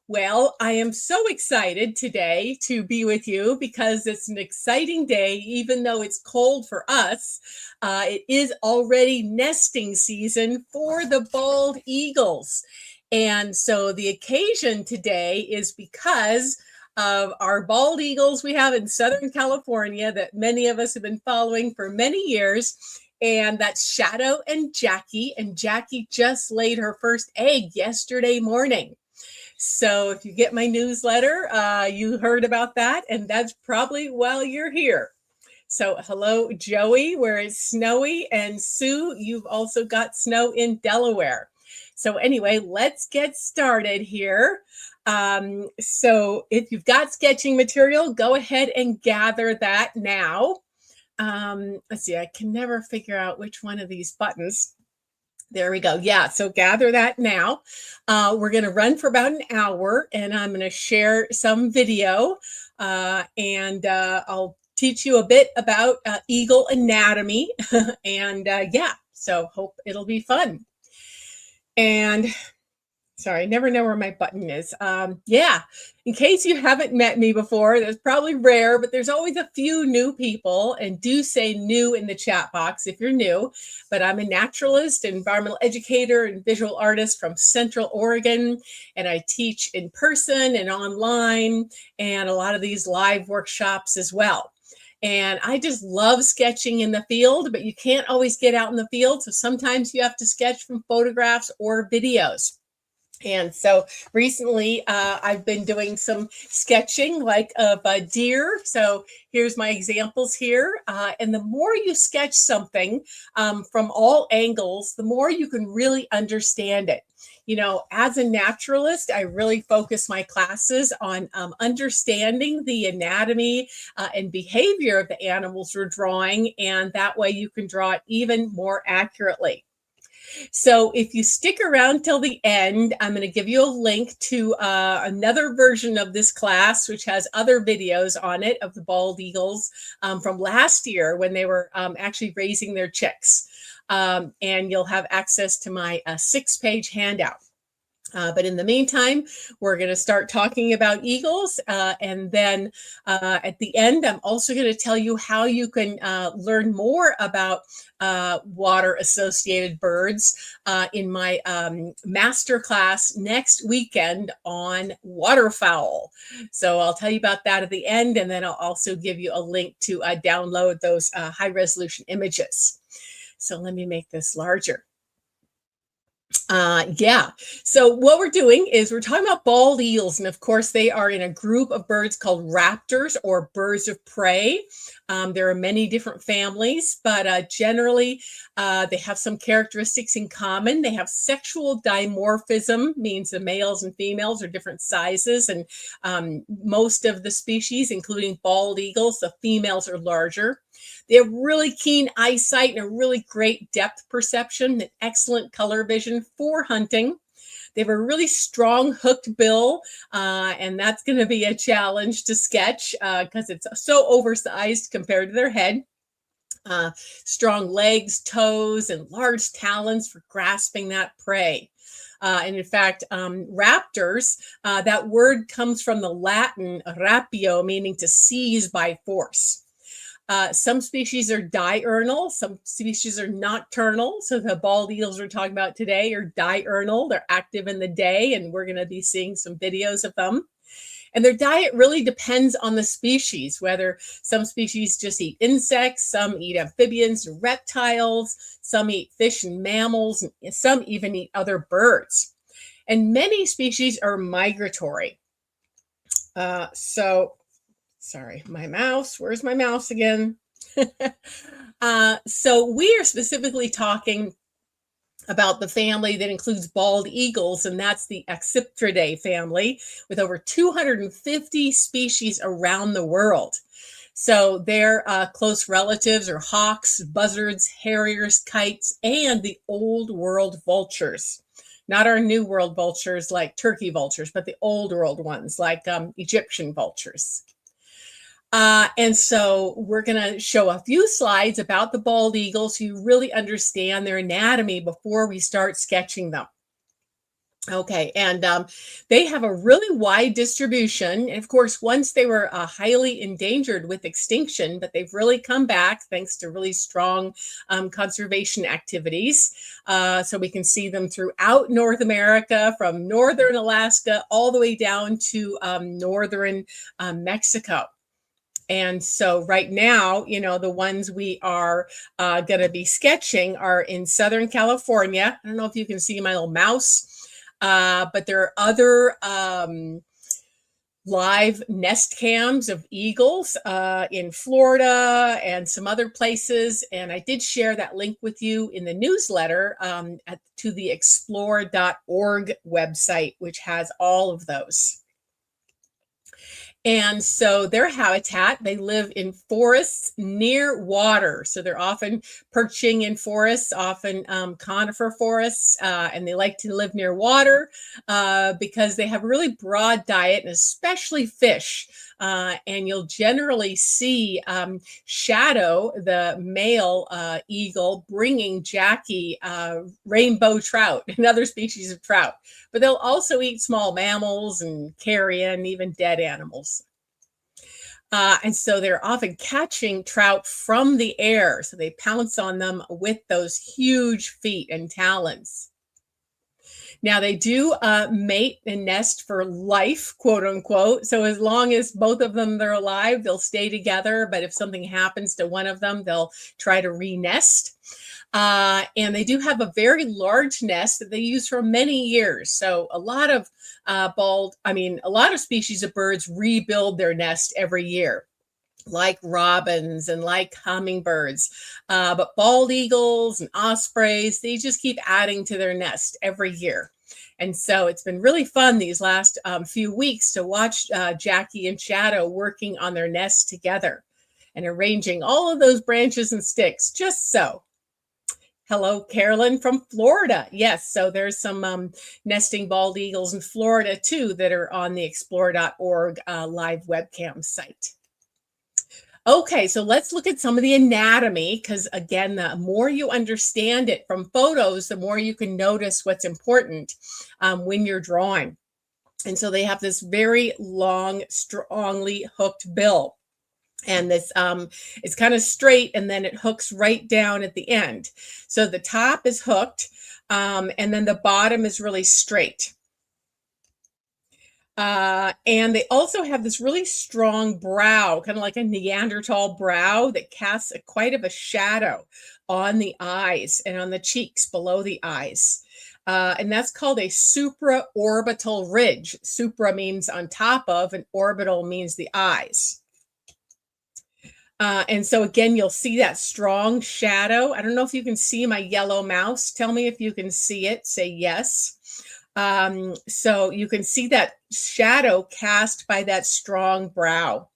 Well, I am so excited today to be with you because it's an exciting day, even though it's cold for us. It is already nesting season for the bald eagles. And so the occasion today is because of our bald eagles we have in Southern California that many of us have been following for many years. And that's Shadow and Jackie. And Jackie just laid her first egg yesterday morning. So if you get my newsletter, you heard about that, and that's probably while you're here. So hello, Joey, where it's snowy, and Sue, you've also got snow in Delaware. So anyway, let's get started here. So if you've got sketching material, go ahead and gather that now. Let's see, I can never figure out which one of these buttons. There we go. Yeah, so gather that now. We're going to run for about an hour, and I'm going to share some video, and I'll teach you a bit about eagle anatomy. And yeah, so hope it'll be fun. And sorry, I never know where my button is. Yeah, in case you haven't met me before, that's probably rare, but there's always a few new people, and do say new in the chat box if you're new. But I'm a naturalist, environmental educator, and visual artist from Central Oregon, and I teach in person and online, and a lot of these live workshops as well. And I just love sketching in the field, but you can't always get out in the field, so sometimes you have to sketch from photographs or videos. And so recently I've been doing some sketching like of a deer. So here's my examples here. And the more you sketch something from all angles, the more you can really understand it. You know, as a naturalist, I really focus my classes on understanding the anatomy and behavior of the animals we're drawing. And that way you can draw it even more accurately. So if you stick around till the end, I'm going to give you a link to another version of this class, which has other videos on it of the bald eagles from last year when they were actually raising their chicks. And you'll have access to my 6-page handout. But in the meantime, we're going to start talking about eagles. And then at the end, I'm also going to tell you how you can learn more about water-associated birds in my master class next weekend on waterfowl. So I'll tell you about that at the end, and then I'll also give you a link to download those high-resolution images. So let me make this larger. Yeah, so what we're doing is we're talking about bald eagles, and of course they are in a group of birds called raptors or birds of prey. There are many different families, but generally they have some characteristics in common. They have sexual dimorphism, means the males and females are different sizes, and most of the species, including bald eagles, the females are larger. They have really keen eyesight and a really great depth perception and excellent color vision for hunting. They have a really strong hooked bill, and that's going to be a challenge to sketch because it's so oversized compared to their head. Strong legs, toes, and large talons for grasping that prey. And in fact, raptors, that word comes from the Latin rapio, meaning to seize by force. Some species are diurnal, some species are nocturnal. So the bald eagles we're talking about today are diurnal. They're active in the day, and we're going to be seeing some videos of them. And their diet really depends on the species, whether some species just eat insects, some eat amphibians and reptiles, some eat fish and mammals, and some even eat other birds. And many species are migratory. Sorry, my mouse. Where's my mouse again? So we are specifically talking about the family that includes bald eagles, and that's the Acciptridae family with over 250 species around the world. So their close relatives are hawks, buzzards, harriers, kites, and the old world vultures. Not our new world vultures like turkey vultures, but the old world ones like Egyptian vultures. And so we're going to show a few slides about the bald eagle so you really understand their anatomy before we start sketching them. Okay, and they have a really wide distribution. And of course, once they were highly endangered with extinction, but they've really come back thanks to really strong conservation activities. So we can see them throughout North America, from northern Alaska all the way down to northern Mexico. And so right now, the ones we are going to be sketching are in Southern California. I don't know if you can see my little mouse, but there are other live nest cams of eagles in Florida and some other places. And I did share that link with you in the newsletter to the explore.org website, which has all of those. And so their habitat, they live in forests near water. So they're often perching in forests, often conifer forests, and they like to live near water because they have a really broad diet, and especially fish. And you'll generally see Shadow, the male eagle, bringing Jackie rainbow trout and other species of trout. But they'll also eat small mammals and carrion, even dead animals. And so they're often catching trout from the air. So they pounce on them with those huge feet and talons. Now, they do mate and nest for life, quote unquote. So as long as both of them are alive, they'll stay together. But if something happens to one of them, they'll try to re-nest. And they do have a very large nest that they use for many years. So a lot of a lot of species of birds rebuild their nest every year, like robins and like hummingbirds. But bald eagles and ospreys, they just keep adding to their nest every year. And so it's been really fun these last few weeks to watch Jackie and Shadow working on their nest together and arranging all of those branches and sticks just so. Hello, Carolyn from Florida. Yes, so there's some nesting bald eagles in Florida too that are on the explore.org live webcam site. Okay, so let's look at some of the anatomy, because again, the more you understand it from photos, the more you can notice what's important when you're drawing. And so they have this very long, strongly hooked bill. And this it's kind of straight, and then it hooks right down at the end. So the top is hooked, and then the bottom is really straight. And they also have this really strong brow, kind of like a Neanderthal brow, that casts quite of a shadow on the eyes and on the cheeks below the eyes. And that's called a supraorbital ridge. Supra means on top of, and orbital means the eyes. And so again, you'll see that strong shadow. I don't know if you can see my yellow mouse. Tell me if you can see it. Say yes. So you can see that shadow cast by that strong brow.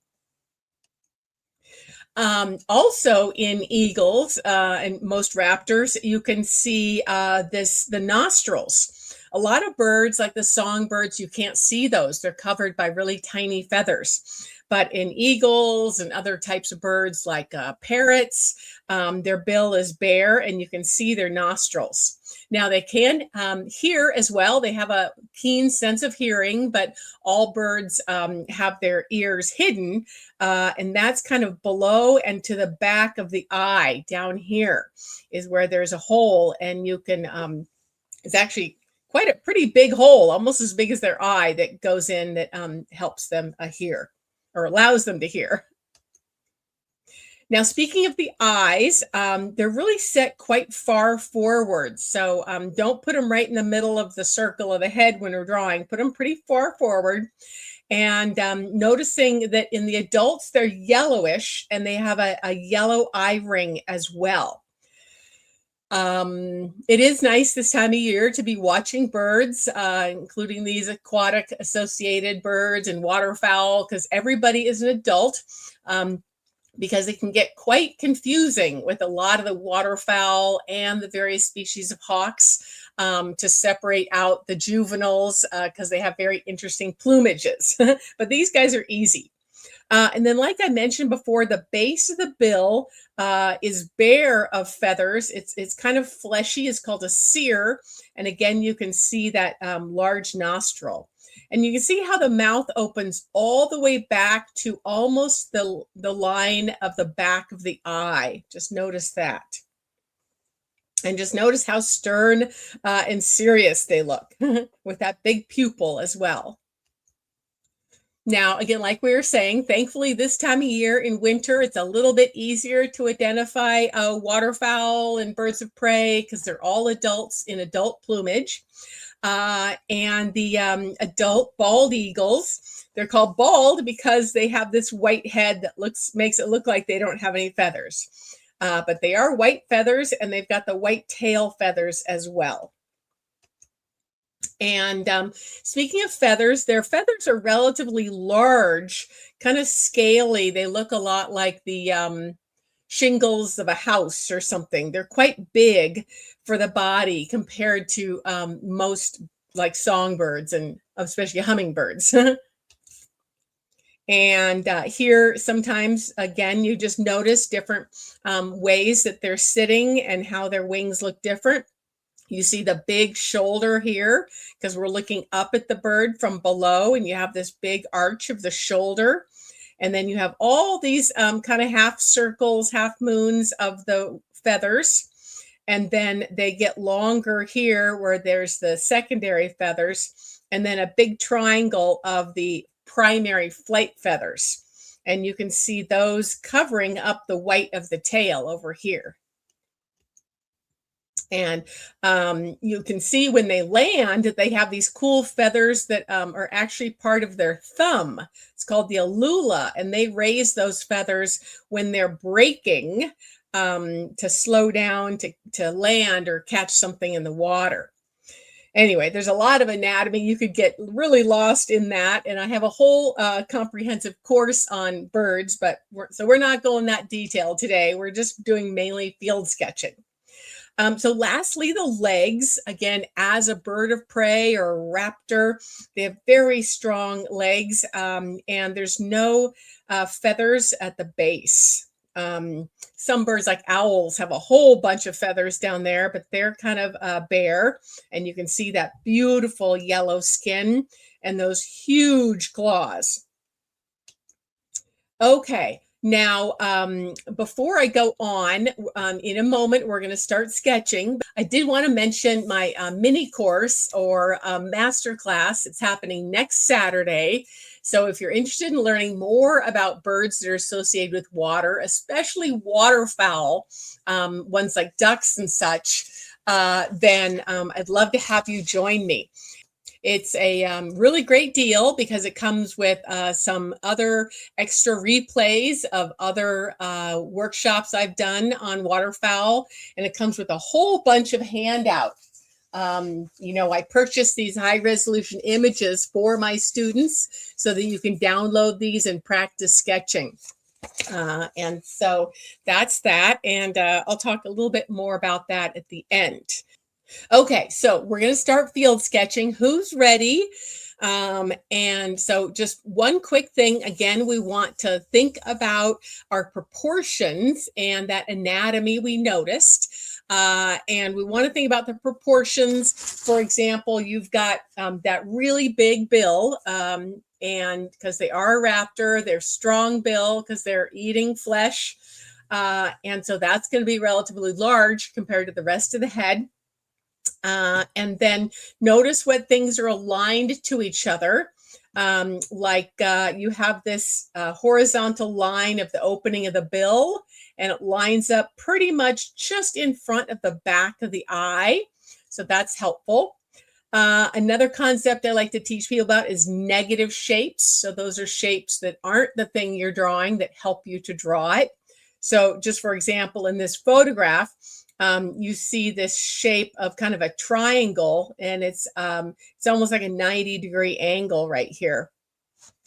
Also in eagles and most raptors, you can see the nostrils. A lot of birds, like the songbirds, you can't see those. They're covered by really tiny feathers. But in eagles and other types of birds like parrots, their bill is bare and you can see their nostrils. Now they can hear as well. They have a keen sense of hearing, but all birds have their ears hidden. And that's kind of below and to the back of the eye. Down here is where there's a hole, and you can, it's actually quite a pretty big hole, almost as big as their eye, that goes in that helps them hear, or allows them to hear. Now, speaking of the eyes, they're really set quite far forward. So don't put them right in the middle of the circle of the head when you're drawing. Put them pretty far forward. And noticing that in the adults, they're yellowish, and they have a yellow eye ring as well. It is nice this time of year to be watching birds, including these aquatic associated birds and waterfowl, because everybody is an adult, because it can get quite confusing with a lot of the waterfowl and the various species of hawks to separate out the juveniles, because they have very interesting plumages. But these guys are easy. And then, like I mentioned before, the base of the bill is bare of feathers. It's kind of fleshy. It's called a cere. And again, you can see that large nostril. And you can see how the mouth opens all the way back to almost the line of the back of the eye. Just notice that. And just notice how stern and serious they look with that big pupil as well. Now, again, like we were saying, thankfully, this time of year in winter, it's a little bit easier to identify waterfowl and birds of prey because they're all adults in adult plumage. And the adult bald eagles, they're called bald because they have this white head that makes it look like they don't have any feathers. But they are white feathers, and they've got the white tail feathers as well. And speaking of feathers, their feathers are relatively large, kind of scaly. They look a lot like the shingles of a house or something. They're quite big for the body compared to most like songbirds and especially hummingbirds. And here, sometimes, again, you just notice different ways that they're sitting and how their wings look different. You see the big shoulder here because we're looking up at the bird from below, and you have this big arch of the shoulder. And then you have all these kind of half circles, half moons of the feathers. And then they get longer here where there's the secondary feathers, and then a big triangle of the primary flight feathers. And you can see those covering up the white of the tail over here. And you can see when they land that they have these cool feathers that are actually part of their thumb. It's called the alula, and they raise those feathers when they're braking to slow down, to land or catch something in the water. Anyway, there's a lot of anatomy. You could get really lost in that. And I have a whole comprehensive course on birds, but we're not going that detailed today. We're just doing mainly field sketching. So lastly, the legs, again, as a bird of prey or a raptor, they have very strong legs, and there's no feathers at the base. Some birds like owls have a whole bunch of feathers down there, but they're kind of bare, and you can see that beautiful yellow skin and those huge claws. Okay. Now, before I go on, in a moment, we're going to start sketching. I did want to mention my mini course or master class. It's happening next Saturday. So if you're interested in learning more about birds that are associated with water, especially waterfowl, ones like ducks and such, then I'd love to have you join me. It's a really great deal because it comes with some other extra replays of other workshops I've done on waterfowl, and it comes with a whole bunch of handouts. I purchased these high resolution images for my students so that you can download these and practice sketching. And so that's that. And I'll talk a little bit more about that at the end. Okay, so we're going to start field sketching. Who's ready? And so just one quick thing. Again, we want to think about our proportions and that anatomy we noticed. And we want to think about the proportions. For example, you've got that really big bill, and because they are a raptor, they're strong bill because they're eating flesh. And so that's going to be relatively large compared to the rest of the head. And then notice what things are aligned to each other. You have this horizontal line of the opening of the bill, and it lines up pretty much just in front of the back of the eye. So that's helpful. Another concept I like to teach people about is negative shapes. So those are shapes that aren't the thing you're drawing that help you to draw it. So just for example, in this photograph, you see this shape of kind of a triangle, and it's almost like a 90-degree angle right here.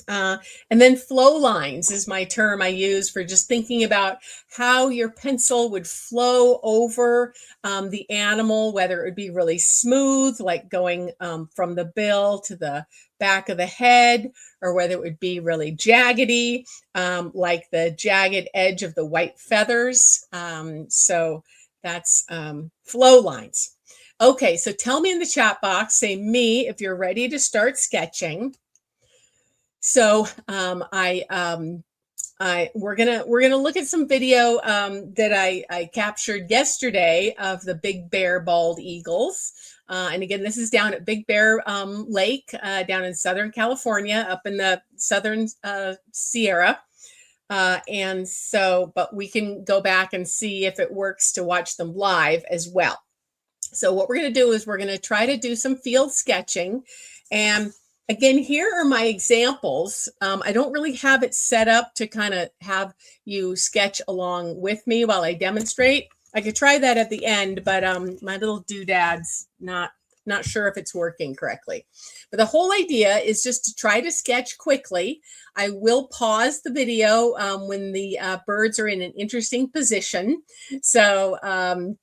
And then flow lines is my term I use for just thinking about how your pencil would flow over the animal, whether it would be really smooth, like going from the bill to the back of the head, or whether it would be really jaggedy, like the jagged edge of the white feathers. So that's flow lines. Okay, so tell me in the chat box, say me if you're ready to start sketching. So we're gonna look at some video that I captured yesterday of the big bear bald eagles. And again, this is down at Big Bear Lake down in Southern California, up in the Southern Sierra. And so, but we can go back and see if it works to watch them live as well. So what we're going to do is we're going to try to do some field sketching. And again, here are my examples. I don't really have it set up to kind of have you sketch along with me while I demonstrate. I could try that at the end, but my little doodad's not sure if it's working correctly. But the whole idea is just to try to sketch quickly. I will pause the video when the birds are in an interesting position. So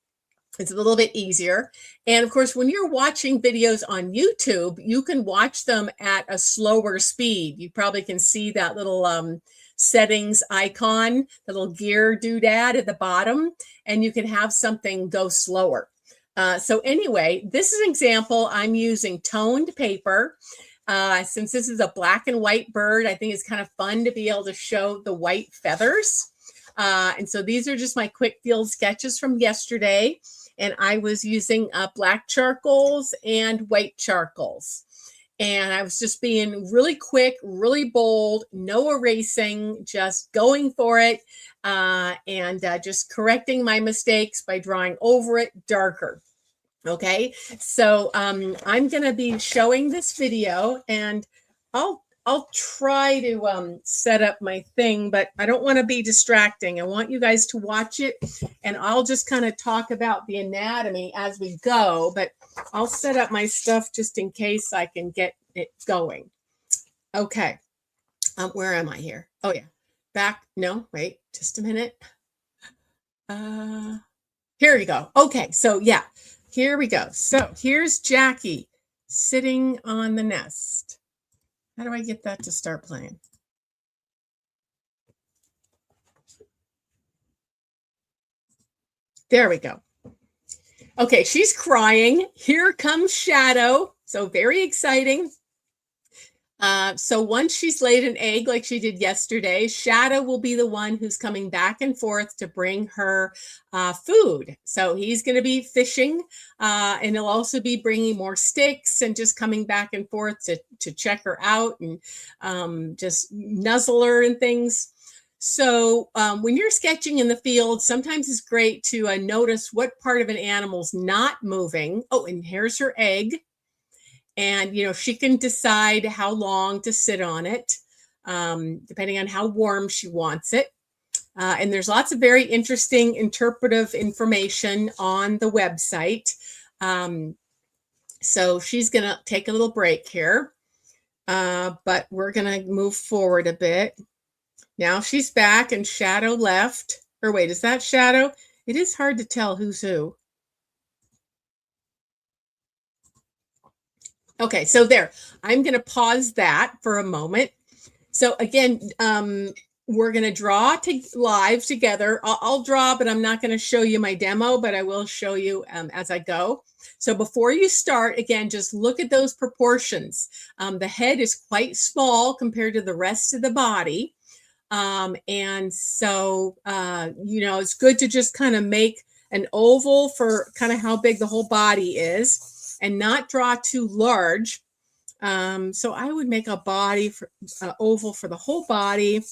it's a little bit easier. And of course, when you're watching videos on YouTube, you can watch them at a slower speed. You probably can see that little settings icon, the little gear doodad at the bottom, and you can have something go slower. So anyway, this is an example. I'm using toned paper. Since this is a black and white bird, I think it's kind of fun to be able to show the white feathers. And so these are just my quick field sketches from yesterday. And I was using black charcoals and white charcoals. And I was just being really quick, really bold, no erasing, just going for it, and just correcting my mistakes by drawing over it darker. Okay, so I'm going to be showing this video, and I'll try to set up my thing, but I don't want to be distracting. I want you guys to watch it, and I'll just kind of talk about the anatomy as we go, but I'll set up my stuff just in case I can get it going. Okay, where am I here? Oh yeah, back. No, wait, just a minute. Here we go. Okay, so yeah, here we go. So here's Jackie sitting on the nest. How do I get that to start playing? There we go. Okay, she's crying. Here comes Shadow. So very exciting. So once she's laid an egg like she did yesterday, Shadow will be the one who's coming back and forth to bring her food. So he's going to be fishing, and he'll also be bringing more sticks and just coming back and forth to check her out and just nuzzle her and things. So when you're sketching in the field, sometimes it's great to notice what part of an animal's not moving. Oh, and here's her egg. And, you know, she can decide how long to sit on it, depending on how warm she wants it. And there's lots of very interesting interpretive information on the website. So she's going to take a little break here, but we're going to move forward a bit. Now she's back and Shadow left. Or wait, is that Shadow? It is hard to tell who's who. Okay, so there, I'm going to pause that for a moment. So again, we're going to draw live together. I'll draw, but I'm not going to show you my demo, but I will show you as I go. So before you start, again, just look at those proportions. The head is quite small compared to the rest of the body. And so, you know, it's good to just kind of make an oval for kind of how big the whole body is. And not draw too large. So I would make a body for oval for the whole body.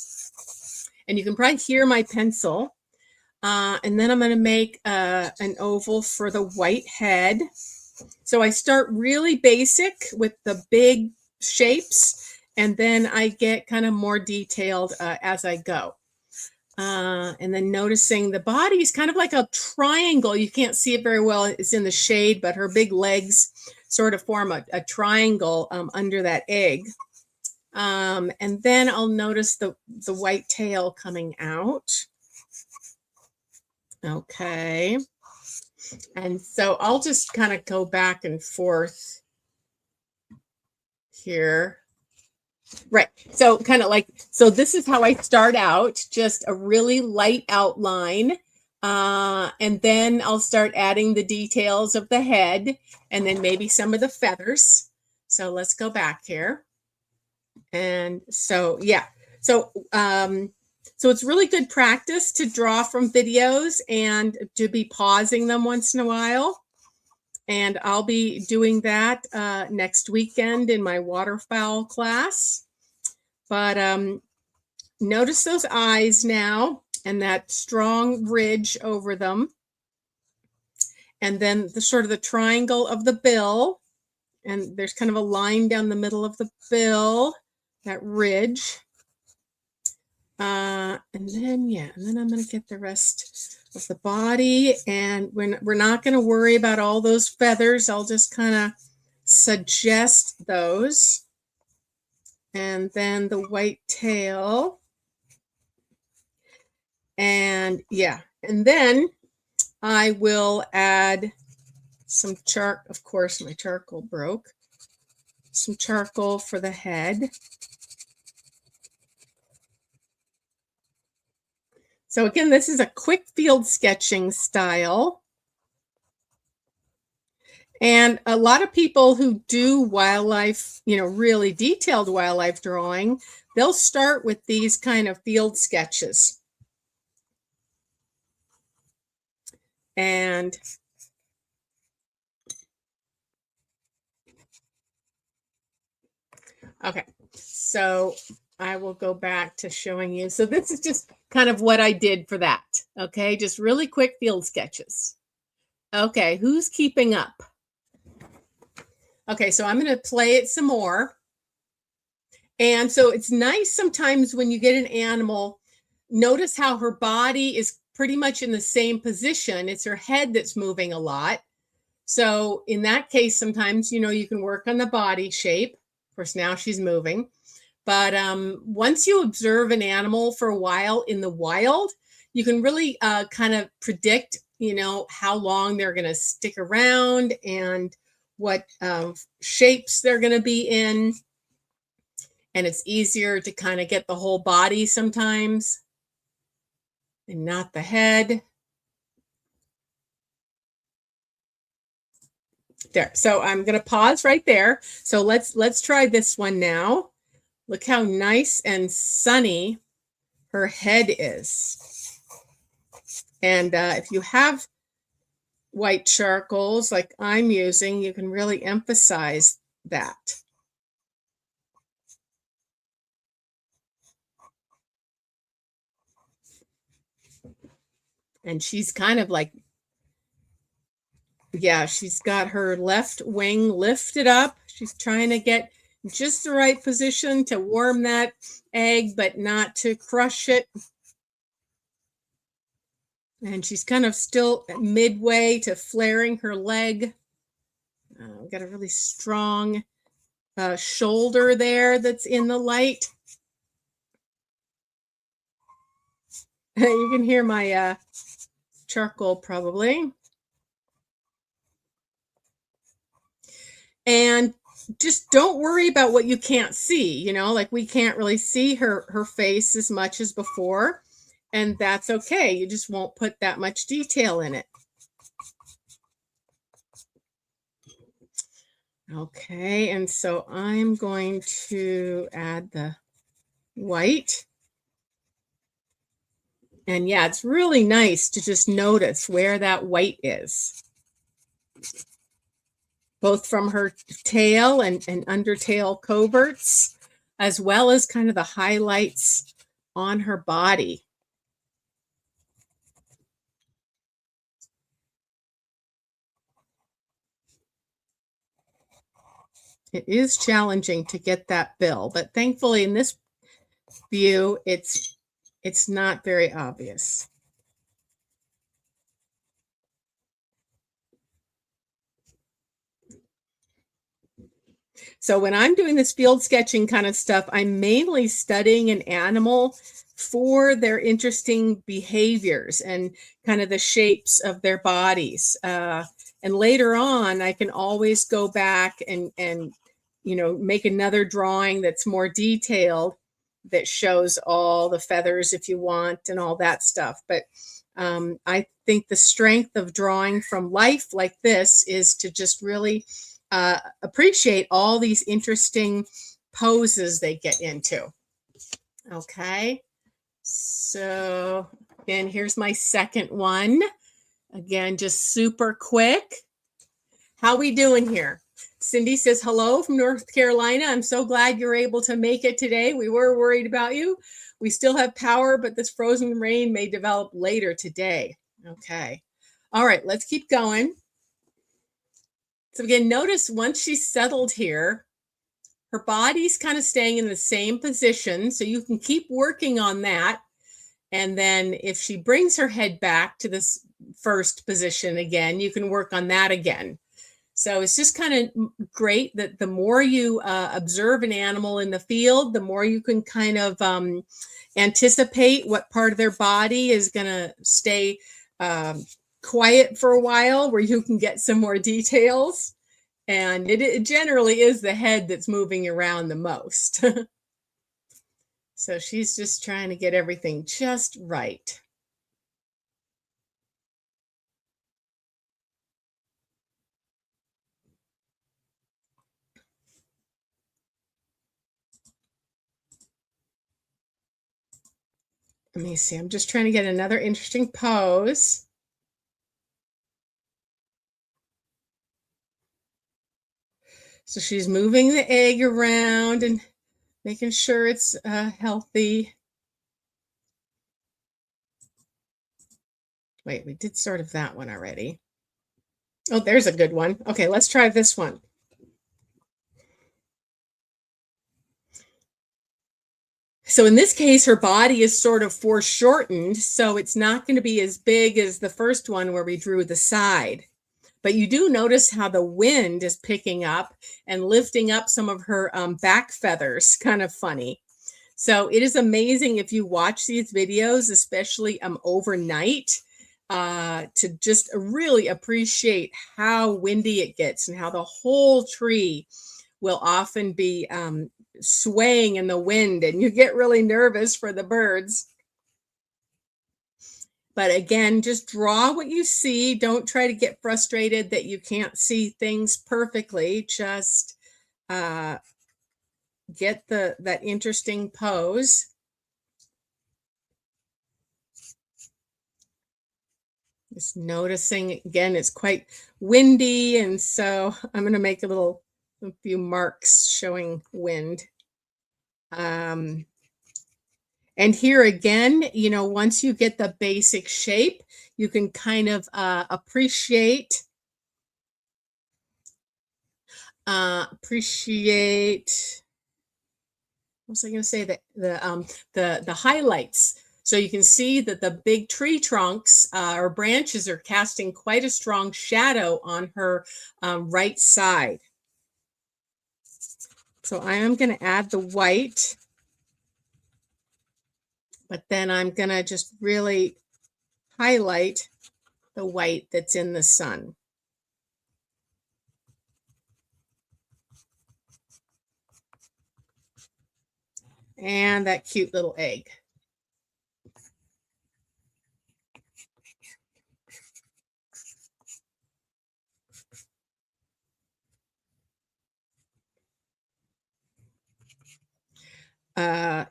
And you can probably hear my pencil. And then I'm going to make an oval for the white head. So I start really basic with the big shapes. And then I get kind of more detailed as I go. And then noticing the body is kind of like a triangle. You can't see it very well. It's in the shade, but her big legs sort of form a triangle under that egg. And then I'll notice the white tail coming out. Okay. And so I'll just kind of go back and forth here. Right. So kind of like, so this is how I start out, just a really light outline. And then I'll start adding the details of the head and then maybe some of the feathers. So let's go back here. And so, yeah. So it's really good practice to draw from videos and to be pausing them once in a while. And I'll be doing that next weekend in my waterfowl class. But notice those eyes now and that strong ridge over them. And then the sort of the triangle of the bill. And there's kind of a line down the middle of the bill, that ridge. And then I'm going to get the rest of the body, and we're not going to worry about all those feathers. I'll just kind of suggest those. And then the white tail. And yeah, and then I will add some charcoal. Of course, my charcoal broke. Some charcoal for the head. So again, this is a quick field sketching style. And a lot of people who do wildlife, really detailed wildlife drawing, they'll start with these kind of field sketches. And okay, so I will go back to showing you. So this is just kind of what I did for that. Okay, just really quick field sketches. Okay, who's keeping up? Okay, so I'm going to play it some more. And so it's nice sometimes when you get an animal, notice how her body is pretty much in the same position. It's her head that's moving a lot. So in that case, sometimes, you can work on the body shape. Of course, now she's moving. But once you observe an animal for a while in the wild, you can really kind of predict, how long they're going to stick around and what shapes they're going to be in. And it's easier to kind of get the whole body sometimes and not the head. There. So I'm going to pause right there. So let's try this one now. Look how nice and sunny her head is. And if you have white charcoals like I'm using, you can really emphasize that. And she's kind of like, yeah, she's got her left wing lifted up. She's trying to get just the right position to warm that egg, but not to crush it. And she's kind of still midway to flaring her leg. We've got a really strong shoulder there that's in the light. You can hear my charcoal probably. And just don't worry about what you can't see, like we can't really see her face as much as before, and that's okay. You just won't put that much detail in it. Okay, and so I'm going to add the white. And yeah, it's really nice to just notice where that white is, both from her tail and undertail coverts, as well as kind of the highlights on her body. It is challenging to get that bill, but thankfully in this view, it's not very obvious. So when I'm doing this field sketching kind of stuff, I'm mainly studying an animal for their interesting behaviors and kind of the shapes of their bodies. And later on, I can always go back and make another drawing that's more detailed that shows all the feathers if you want and all that stuff. But I think the strength of drawing from life like this is to just really appreciate all these interesting poses they get into. Okay, so again, here's my second one. Again, just super quick. How we doing here? Cindy says, hello from North Carolina. I'm so glad you're able to make it today. We were worried about you. We still have power, but this frozen rain may develop later today. Okay. All right, let's keep going. So again, notice once she's settled here, her body's kind of staying in the same position. So you can keep working on that. And then if she brings her head back to this first position again, you can work on that again. So it's just kind of great that the more you observe an animal in the field, the more you can kind of anticipate what part of their body is going to stay quiet for a while, where you can get some more details. And it generally is the head that's moving around the most. So she's just trying to get everything just right. Let me see. I'm just trying to get another interesting pose. So she's moving the egg around and making sure it's healthy. Wait, we did sort of that one already. Oh, there's a good one. Okay, let's try this one. So in this case, her body is sort of foreshortened, so it's not going to be as big as the first one where we drew the side. But you do notice how the wind is picking up and lifting up some of her back feathers. Kind of funny. So it is amazing if you watch these videos, especially overnight, to just really appreciate how windy it gets and how the whole tree will often be swaying in the wind, and you get really nervous for the birds. But again, just draw what you see. Don't try to get frustrated that you can't see things perfectly. Just get that interesting pose. Just noticing, again, it's quite windy, and so I'm going to make a few marks showing wind. And here again, once you get the basic shape, you can kind of appreciate what was I going to say? The highlights. So you can see that the big tree trunks or branches are casting quite a strong shadow on her right side. So I am going to add the white, but then I'm going to just really highlight the white that's in the sun. And that cute little egg.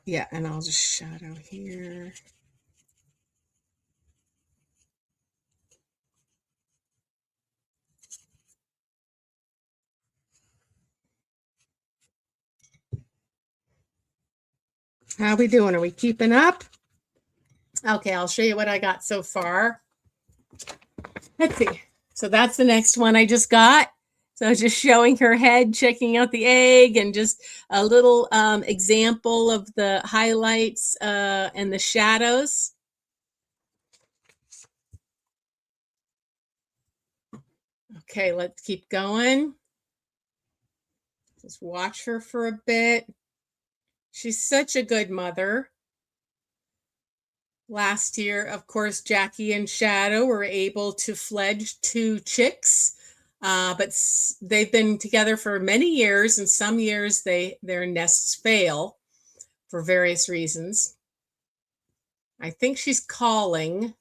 Yeah, and I'll just shadow here. How we doing? Are we keeping up? Okay, I'll show you what I got so far. Let's see. So that's the next one I just got. So just showing her head, checking out the egg, and just a little example of the highlights and the shadows. Okay, let's keep going. Just watch her for a bit. She's such a good mother. Last year, of course, Jackie and Shadow were able to fledge 2 chicks But they've been together for many years, and some years their nests fail for various reasons. I think she's calling.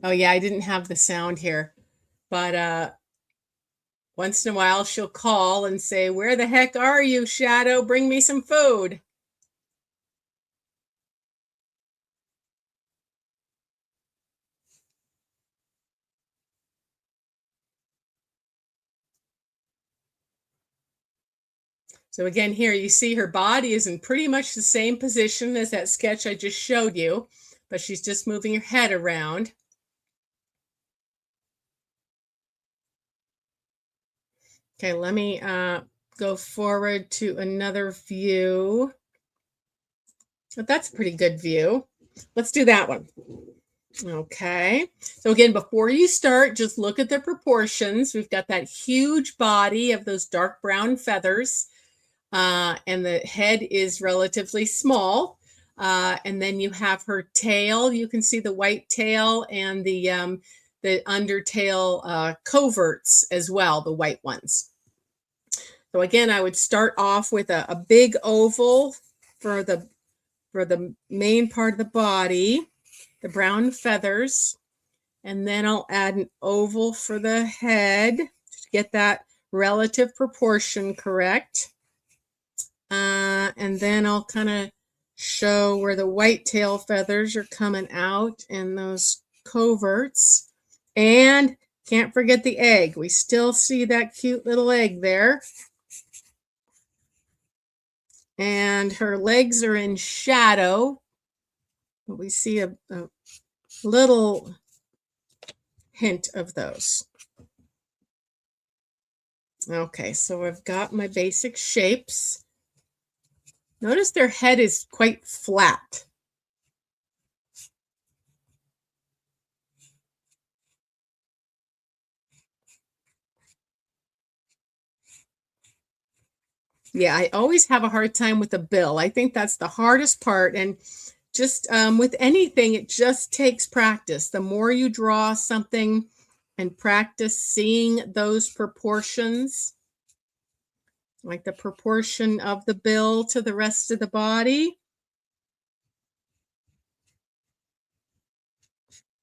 Oh yeah, I didn't have the sound here, but once in a while she'll call and say, "Where the heck are you, Shadow? Bring me some food." So again, here you see her body is in pretty much the same position as that sketch I just showed you, but she's just moving her head around. Okay, let me go forward to another view. But that's a pretty good view. Let's do that one. Okay. So again, before you start, just look at the proportions. We've got that huge body of those dark brown feathers, and the head is relatively small. And then you have her tail. You can see the white tail and the undertail coverts as well, the white ones. So again, I would start off with a big oval for the main part of the body, the brown feathers, and then I'll add an oval for the head to get that relative proportion correct. And then I'll kind of show where the white tail feathers are coming out and those coverts. And can't forget the egg. We still see that cute little egg there. And her legs are in shadow, but we see a little hint of those. Okay, so I've got my basic shapes. Notice their head is quite flat. Yeah, I always have a hard time with the bill. I think that's the hardest part. And just with anything, it just takes practice. The more you draw something and practice seeing those proportions, like the proportion of the bill to the rest of the body,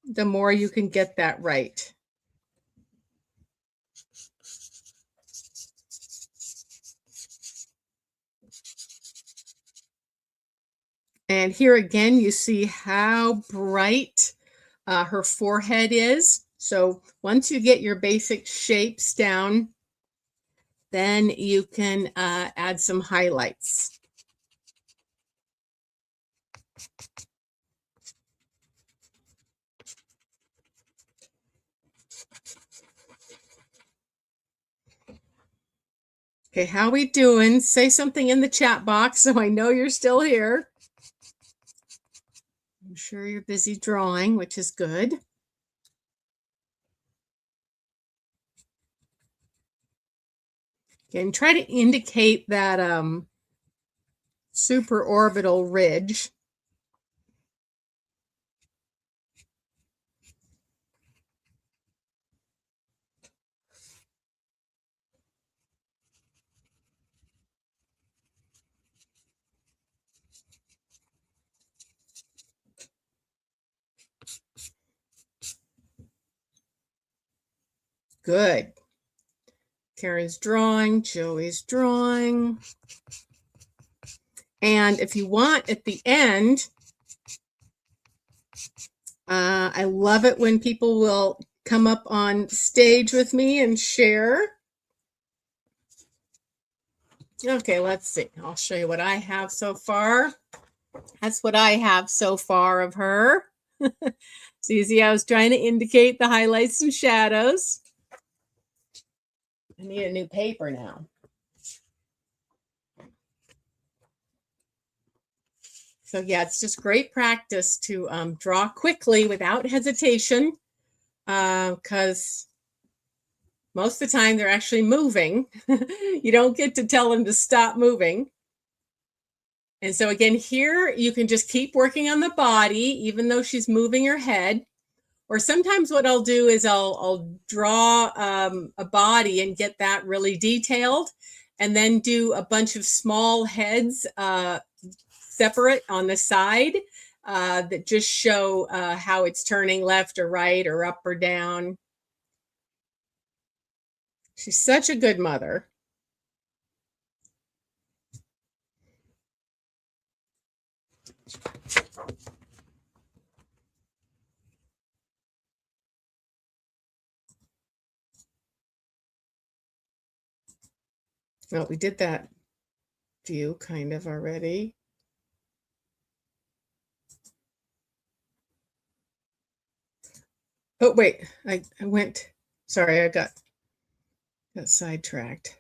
the more you can get that right. And here again, you see how bright her forehead is. So once you get your basic shapes down, then you can add some highlights. Okay, how we doing? Say something in the chat box so I know you're still here. I'm sure you're busy drawing, which is good. And try to indicate that supraorbital ridge. Good. Karen's drawing, Joey's drawing. And if you want at the end, I love it when people will come up on stage with me and share. Okay, let's see. I'll show you what I have so far. That's what I have so far of her. So you see, I was trying to indicate the highlights and shadows. I need a new paper now. So yeah, it's just great practice to draw quickly without hesitation, because most of the time they're actually moving. You don't get to tell them to stop moving. And so again, here you can just keep working on the body, even though she's moving her head, Or sometimes what I'll do is I'll draw a body and get that really detailed, and then do a bunch of small heads separate on the side that just show how it's turning left or right or up or down. She's such a good mother. Oh, we did that view kind of already. Oh, wait, I went, sorry, I got sidetracked.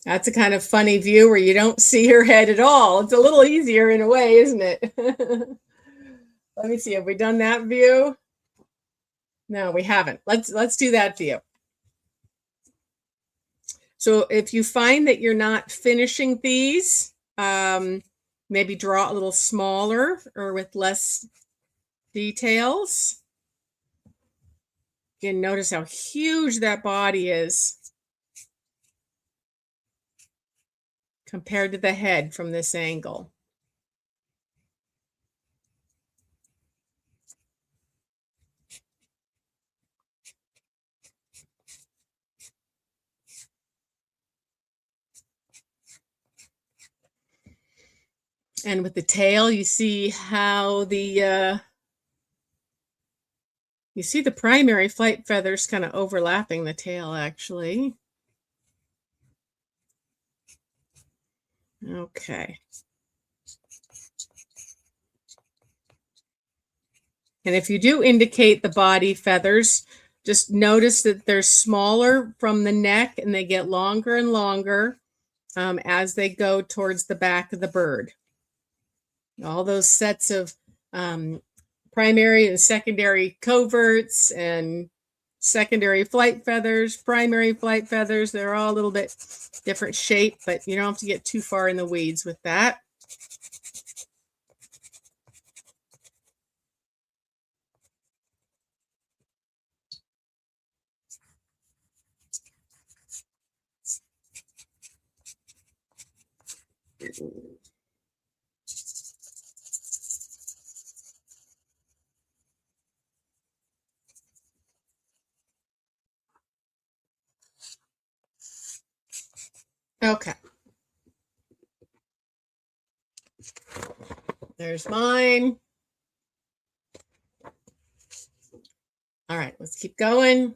That's a kind of funny view where you don't see her head at all. It's a little easier in a way, isn't it? Let me see, have we done that view? No, we haven't. Let's do that view. So if you find that you're not finishing these, maybe draw a little smaller or with less details. Again, notice how huge that body is compared to the head from this angle. And with the tail, you see how the primary flight feathers kind of overlapping the tail, actually. Okay. And if you do indicate the body feathers, just notice that they're smaller from the neck and they get longer and longer as they go towards the back of the bird. All those sets of primary and secondary coverts and secondary flight feathers, primary flight feathers, they're all a little bit different shape, but you don't have to get too far in the weeds with that. Okay. There's mine. All right, let's keep going.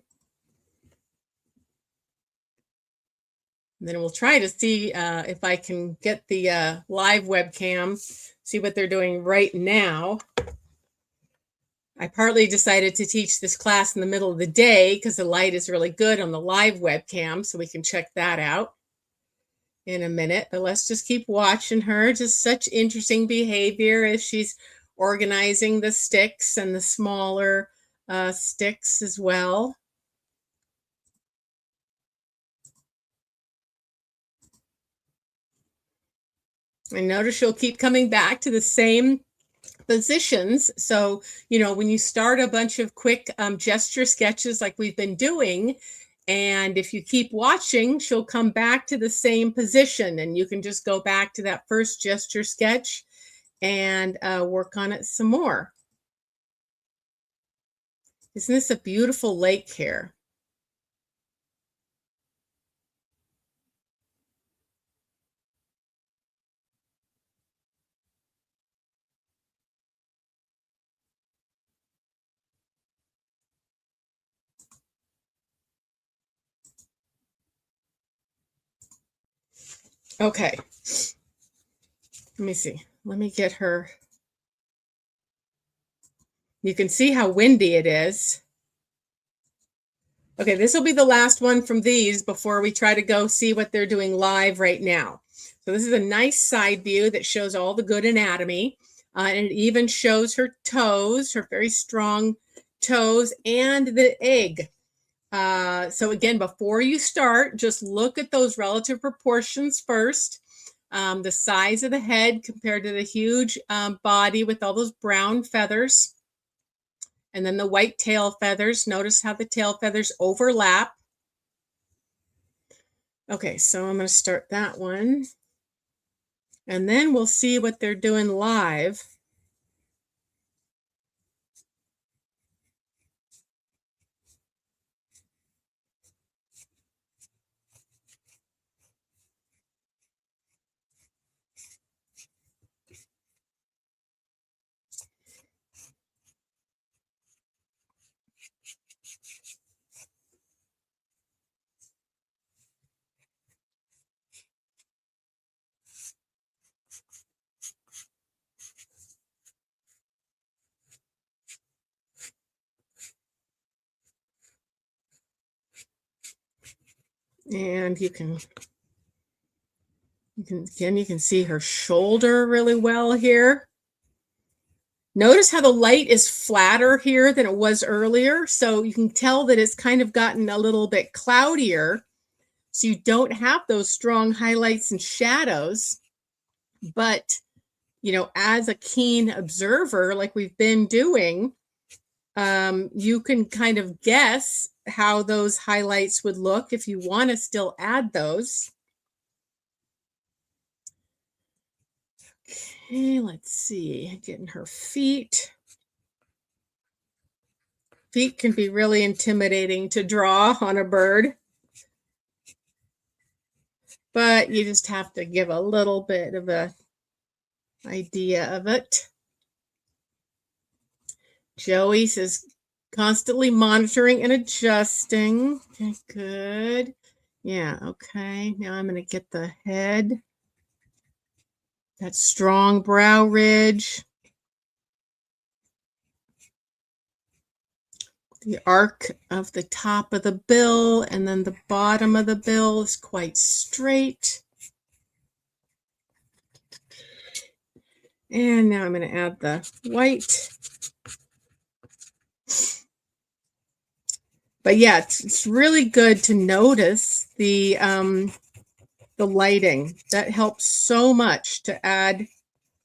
And then we'll try to see if I can get the live webcam, see what they're doing right now. I partly decided to teach this class in the middle of the day because the light is really good on the live webcam, so we can check that out in a minute. But let's just keep watching her. Just such interesting behavior as she's organizing the sticks and the smaller sticks as well. And notice she'll keep coming back to the same positions. So, you know, when you start a bunch of quick gesture sketches like we've been doing, and if you keep watching, she'll come back to the same position, and you can just go back to that first gesture sketch and work on it some more. Isn't this a beautiful lake here? Okay. Let me see. Let me get her. You can see how windy it is. Okay, this will be the last one from these before we try to go see what they're doing live right now. So this is a nice side view that shows all the good anatomy. And it even shows her toes, her very strong toes, and the egg. So again, before you start, just look at those relative proportions first. The size of the head compared to the huge body with all those brown feathers. And then the white tail feathers. Notice how the tail feathers overlap. Okay, so I'm going to start that one. And then we'll see what they're doing live. And you can see her shoulder really well here. Notice how the light is flatter here than it was earlier. So you can tell that it's kind of gotten a little bit cloudier. So you don't have those strong highlights and shadows. But, you know, as a keen observer, like we've been doing, you can kind of guess how those highlights would look if you want to still add those. Okay, let's see, getting her feet. Feet can be really intimidating to draw on a bird, but you just have to give a little bit of an idea of it. Joey says, constantly monitoring and adjusting. Okay, good. Yeah, okay. Now I'm going to get the head. That strong brow ridge. The arc of the top of the bill, and then the bottom of the bill is quite straight. And now I'm going to add the white. But yeah, it's really good to notice the lighting. That helps so much to add,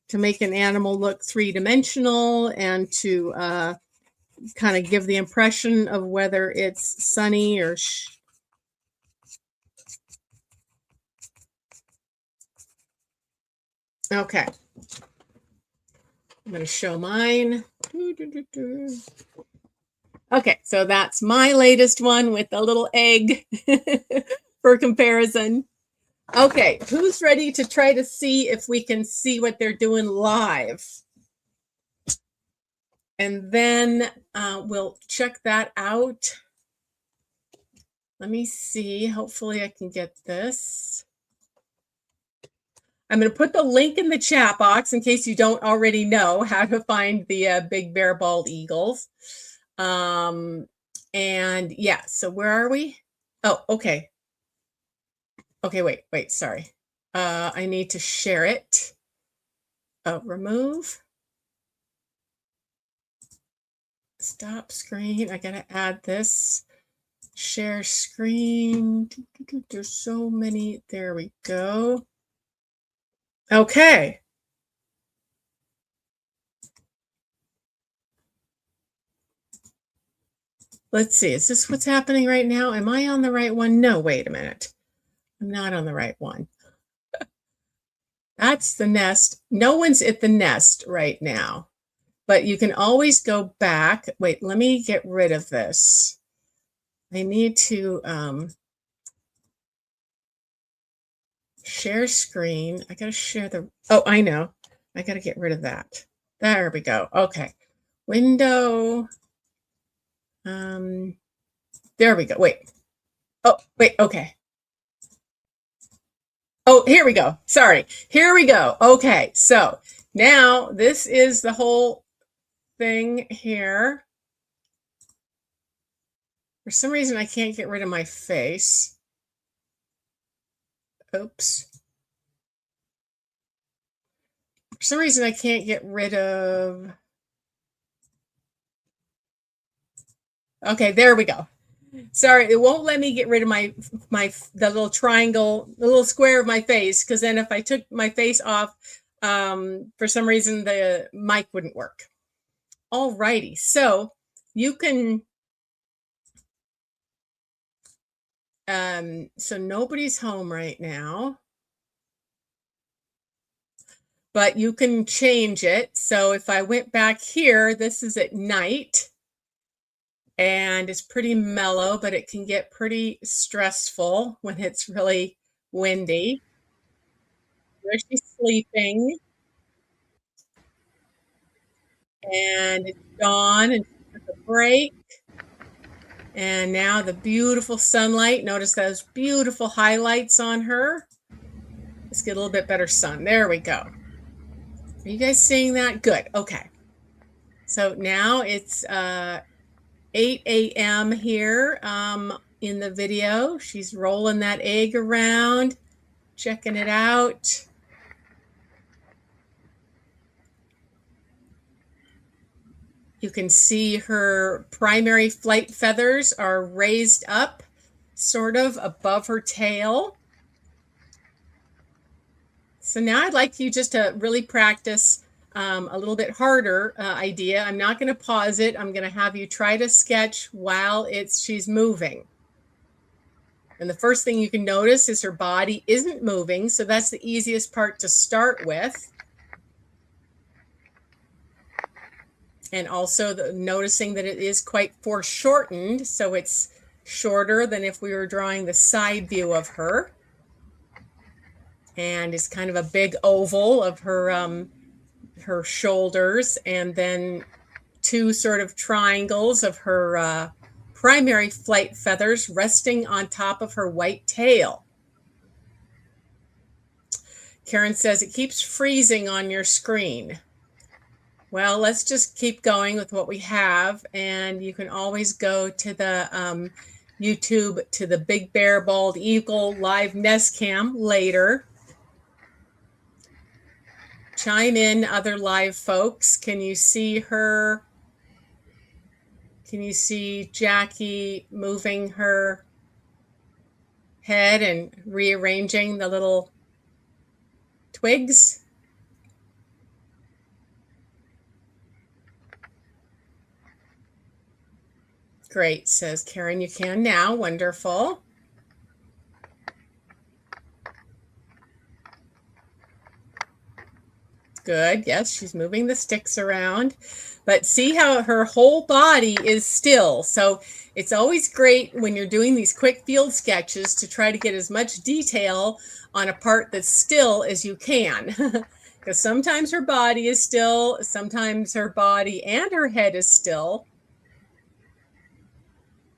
to make an animal look three-dimensional and to kind of give the impression of whether it's sunny or okay. I'm going to show mine. Okay, so that's my latest one with the little egg for comparison. Okay, who's ready to try to see if we can see what they're doing live? And then we'll check that out. Let me see. Hopefully I can get this. I'm going to put the link in the chat box in case you don't already know how to find the Big Bear Bald Eagles. And yeah, so where are we? Oh, okay. Okay, wait, sorry. I need to share it. Remove. Stop screen. I gotta add this. Share screen. There's so many. There we go. Okay. Let's see. Is this what's happening right now? Am I on the right one? No, wait a minute. I'm not on the right one. That's the nest. No one's at the nest right now, but you can always go back. Wait, let me get rid of this. I need to share screen. I got to share the, oh, I know. I got to get rid of that. There we go. Okay. Window. There we go. Wait. Oh, wait. Okay. Oh, here we go. Sorry. Here we go. Okay. So now this is the whole thing here. For some reason, I can't get rid of my face. Oops. For some reason, I can't get rid of. Okay, there we go. Sorry, it won't let me get rid of the little triangle, the little square of my face, because then if I took my face off, for some reason the mic wouldn't work. All righty, so you can so nobody's home right now, but you can change it. So if I went back here, this is at night and it's pretty mellow, but it can get pretty stressful when it's really windy. There she's sleeping, and it's dawn, and she took a break. And now the beautiful sunlight. Notice those beautiful highlights on her. Let's get a little bit better sun. There we go. Are you guys seeing that? Good. Okay. So now it's 8 a.m. here in the video. She's rolling that egg around, checking it out. You can see her primary flight feathers are raised up, sort of above her tail. So now I'd like you just to really practice a little bit harder idea. I'm not going to pause it. I'm going to have you try to sketch while she's moving. And the first thing you can notice is her body isn't moving. So that's the easiest part to start with. And also noticing that it is quite foreshortened. So it's shorter than if we were drawing the side view of her. And it's kind of a big oval of her shoulders, and then two sort of triangles of her primary flight feathers resting on top of her white tail. Karen says it keeps freezing on your screen. Well, let's just keep going with what we have, and you can always go to the YouTube to the Big Bear Bald Eagle live nest cam later. Chime in, other live folks. Can you see her? Can you see Jackie moving her head and rearranging the little twigs? Great, says Karen, you can now. Wonderful. Good. Yes, she's moving the sticks around. But see how her whole body is still. So it's always great when you're doing these quick field sketches to try to get as much detail on a part that's still as you can. Because sometimes her body is still, sometimes her body and her head is still.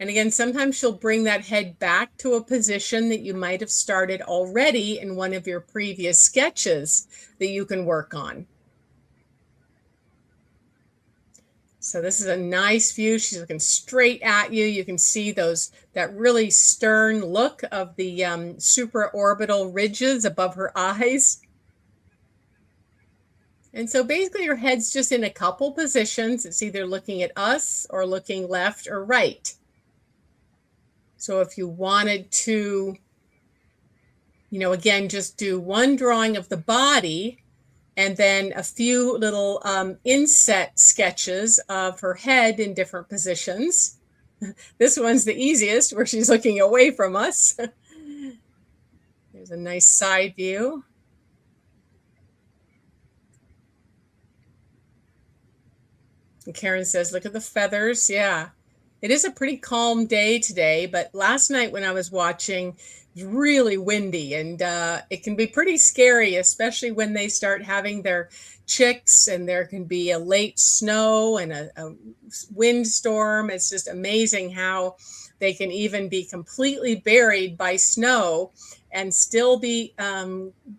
And again, sometimes she'll bring that head back to a position that you might have started already in one of your previous sketches that you can work on. So this is a nice view. She's looking straight at you. You can see that really stern look of the supraorbital ridges above her eyes. And so basically your head's just in a couple positions. It's either looking at us or looking left or right. So if you wanted to, again, just do one drawing of the body and then a few little inset sketches of her head in different positions. This one's the easiest, where she's looking away from us. There's a nice side view. And Karen says, look at the feathers. Yeah. It is a pretty calm day today, but last night when I was watching, it was really windy, and it can be pretty scary, especially when they start having their chicks and there can be a late snow and a windstorm. It's just amazing how they can even be completely buried by snow and still be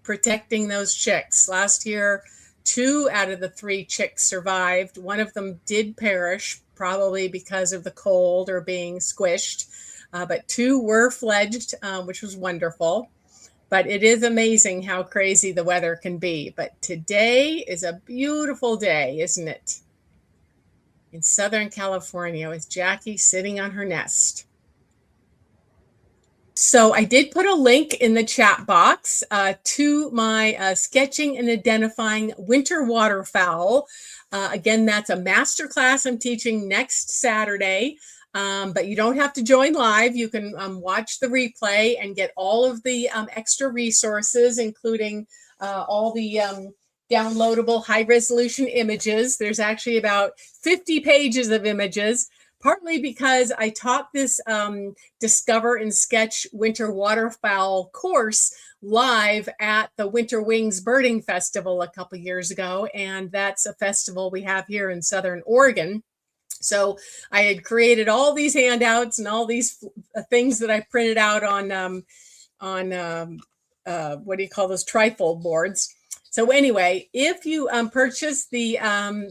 protecting those chicks. Last year, 2 out of the 3 chicks survived. One of them did perish, probably because of the cold or being squished, but 2 were fledged, which was wonderful. But it is amazing how crazy the weather can be. But today is a beautiful day, isn't it? In Southern California with Jackie sitting on her nest. So I did put a link in the chat box to my sketching and identifying winter waterfowl. Again, that's a master class I'm teaching next Saturday. But you don't have to join live. You can watch the replay and get all of the extra resources, including all the downloadable high resolution images. There's actually about 50 pages of images, partly because I taught this Discover and Sketch Winter Waterfowl course live at the Winter Wings Birding Festival a couple years ago. And that's a festival we have here in Southern Oregon. So I had created all these handouts and all these things that I printed out on what do you call those, trifold boards. So anyway, if you purchase the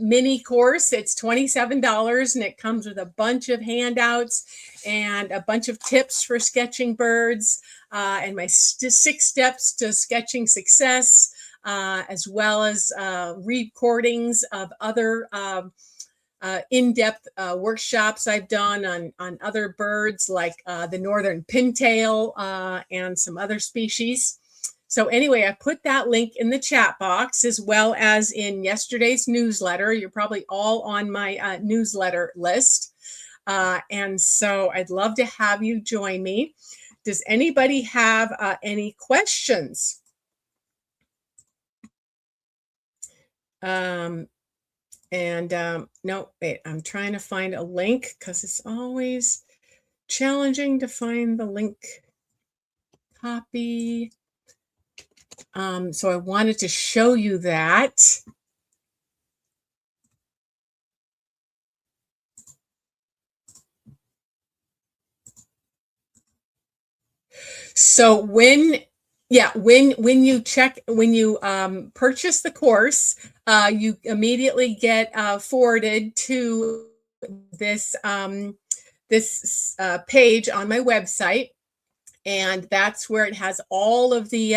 mini course, it's $27, and it comes with a bunch of handouts and a bunch of tips for sketching birds and my 6 steps to sketching success, as well as recordings of other in-depth workshops I've done on other birds like the northern pintail and some other species. So anyway, I put that link in the chat box as well as in yesterday's newsletter. You're probably all on my newsletter list. And so I'd love to have you join me. Does anybody have any questions? No, wait, I'm trying to find a link because it's always challenging to find the link. Copy. So I wanted to show you that. So when you purchase the course, you immediately get forwarded to this page on my website. And that's where it has all of the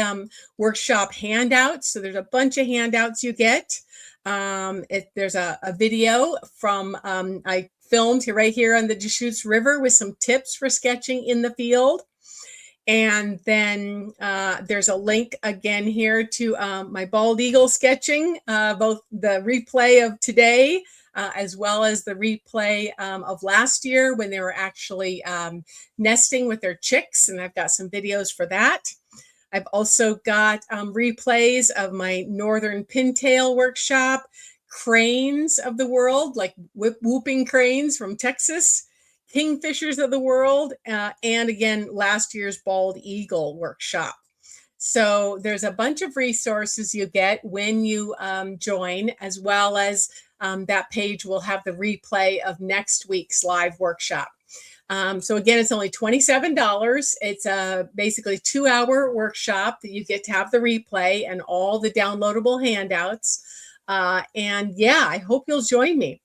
workshop handouts. So there's a bunch of handouts you get. There's a video from I filmed right here on the Deschutes River with some tips for sketching in the field. And then there's a link again here to my bald eagle sketching, both the replay of today as well as the replay of last year when they were actually nesting with their chicks. And I've got some videos for that. I've also got replays of my northern pintail workshop, cranes of the world, like whooping cranes from Texas, kingfishers of the world, and again, last year's bald eagle workshop. So there's a bunch of resources you get when you join, as well as that page will have the replay of next week's live workshop. So again, it's only $27. It's a basically 2-hour workshop that you get to have the replay and all the downloadable handouts. And yeah, I hope you'll join me.